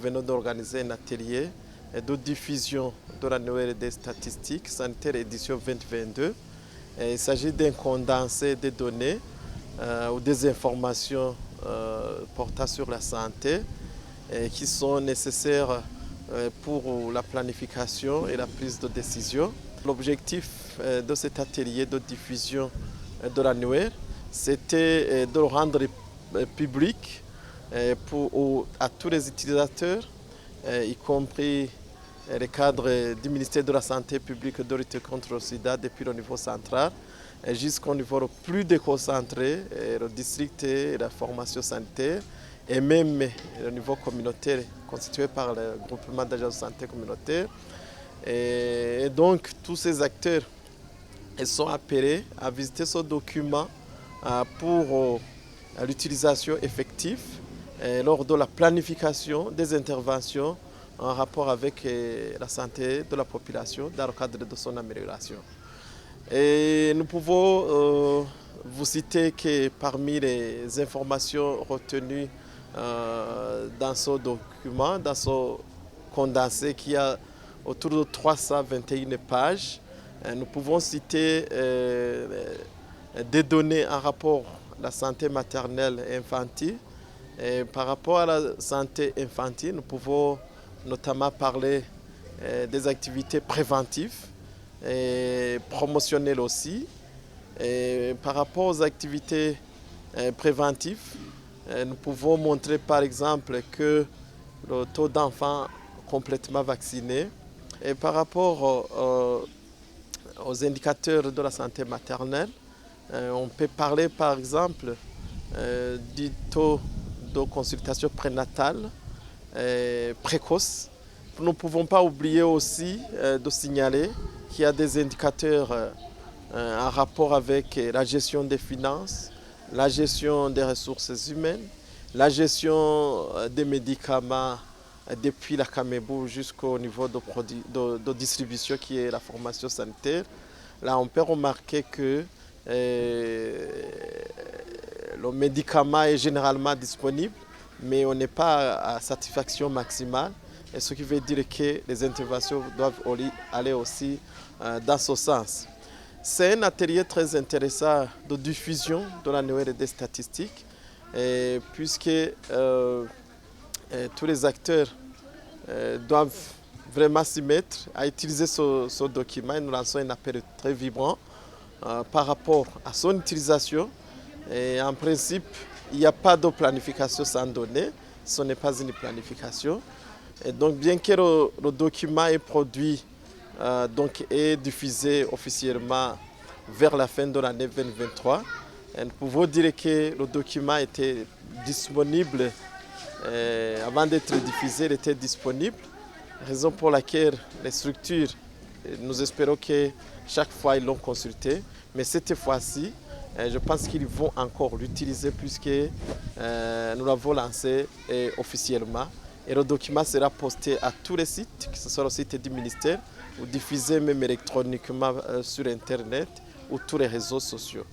venons d'organiser un atelier de diffusion de l'annuaire des statistiques sanitaires édition 2022. Il s'agit d'un condensé des données ou des informations portant sur la santé qui sont nécessaires pour la planification et la prise de décision. L'objectif de cet atelier de diffusion de l'annuaire, c'était de le rendre public à tous les utilisateurs, y compris les cadres du ministère de la Santé publique de lutte contre le sida depuis le niveau central jusqu'au niveau le plus déconcentré, le district et la formation sanitaire, et même le niveau communautaire constitué par le groupement d'agences de santé communautaire. Et donc tous ces acteurs sont appelés à visiter ce document pour l'utilisation effective lors de la planification des interventions en rapport avec la santé de la population dans le cadre de son amélioration. Et nous pouvons vous citer que parmi les informations retenues dans ce document, dans ce condensé qui a autour de 321 pages, nous pouvons citer des données en rapport à la santé maternelle et infantile. Et par rapport à la santé infantile, nous pouvons notamment parler des activités préventives et promotionnelles aussi. Et par rapport aux activités préventives, nous pouvons montrer par exemple que le taux d'enfants complètement vaccinés. Et par rapport aux indicateurs de la santé maternelle, on peut parler par exemple du taux de consultation prénatale précoce. Nous ne pouvons pas oublier aussi de signaler qu'il y a des indicateurs en rapport avec la gestion des finances, la gestion des ressources humaines, la gestion des médicaments depuis la Camébou jusqu'au niveau de distribution qui est la formation sanitaire. Là, on peut remarquer que le médicament est généralement disponible, mais on n'est pas à satisfaction maximale, et ce qui veut dire que les interventions doivent aller aussi dans ce sens. C'est un atelier très intéressant de diffusion de l'annuaire des statistiques, puisque tous les acteurs doivent vraiment s'y mettre à utiliser ce document. Nous lançons un appel très vibrant par rapport à son utilisation. Et en principe, il n'y a pas de planification sans données. Ce n'est pas une planification. Et donc, bien que le document est produit et diffusé officiellement vers la fin de l'année 2023, nous pouvons dire que le document était disponible avant d'être diffusé, il était disponible. Raison pour laquelle les structures, nous espérons que chaque fois ils l'ont consulté, mais cette fois-ci, je pense qu'ils vont encore l'utiliser puisque nous l'avons lancé officiellement. Et le document sera posté à tous les sites, que ce soit le site du ministère ou diffusé même électroniquement sur Internet ou tous les réseaux sociaux.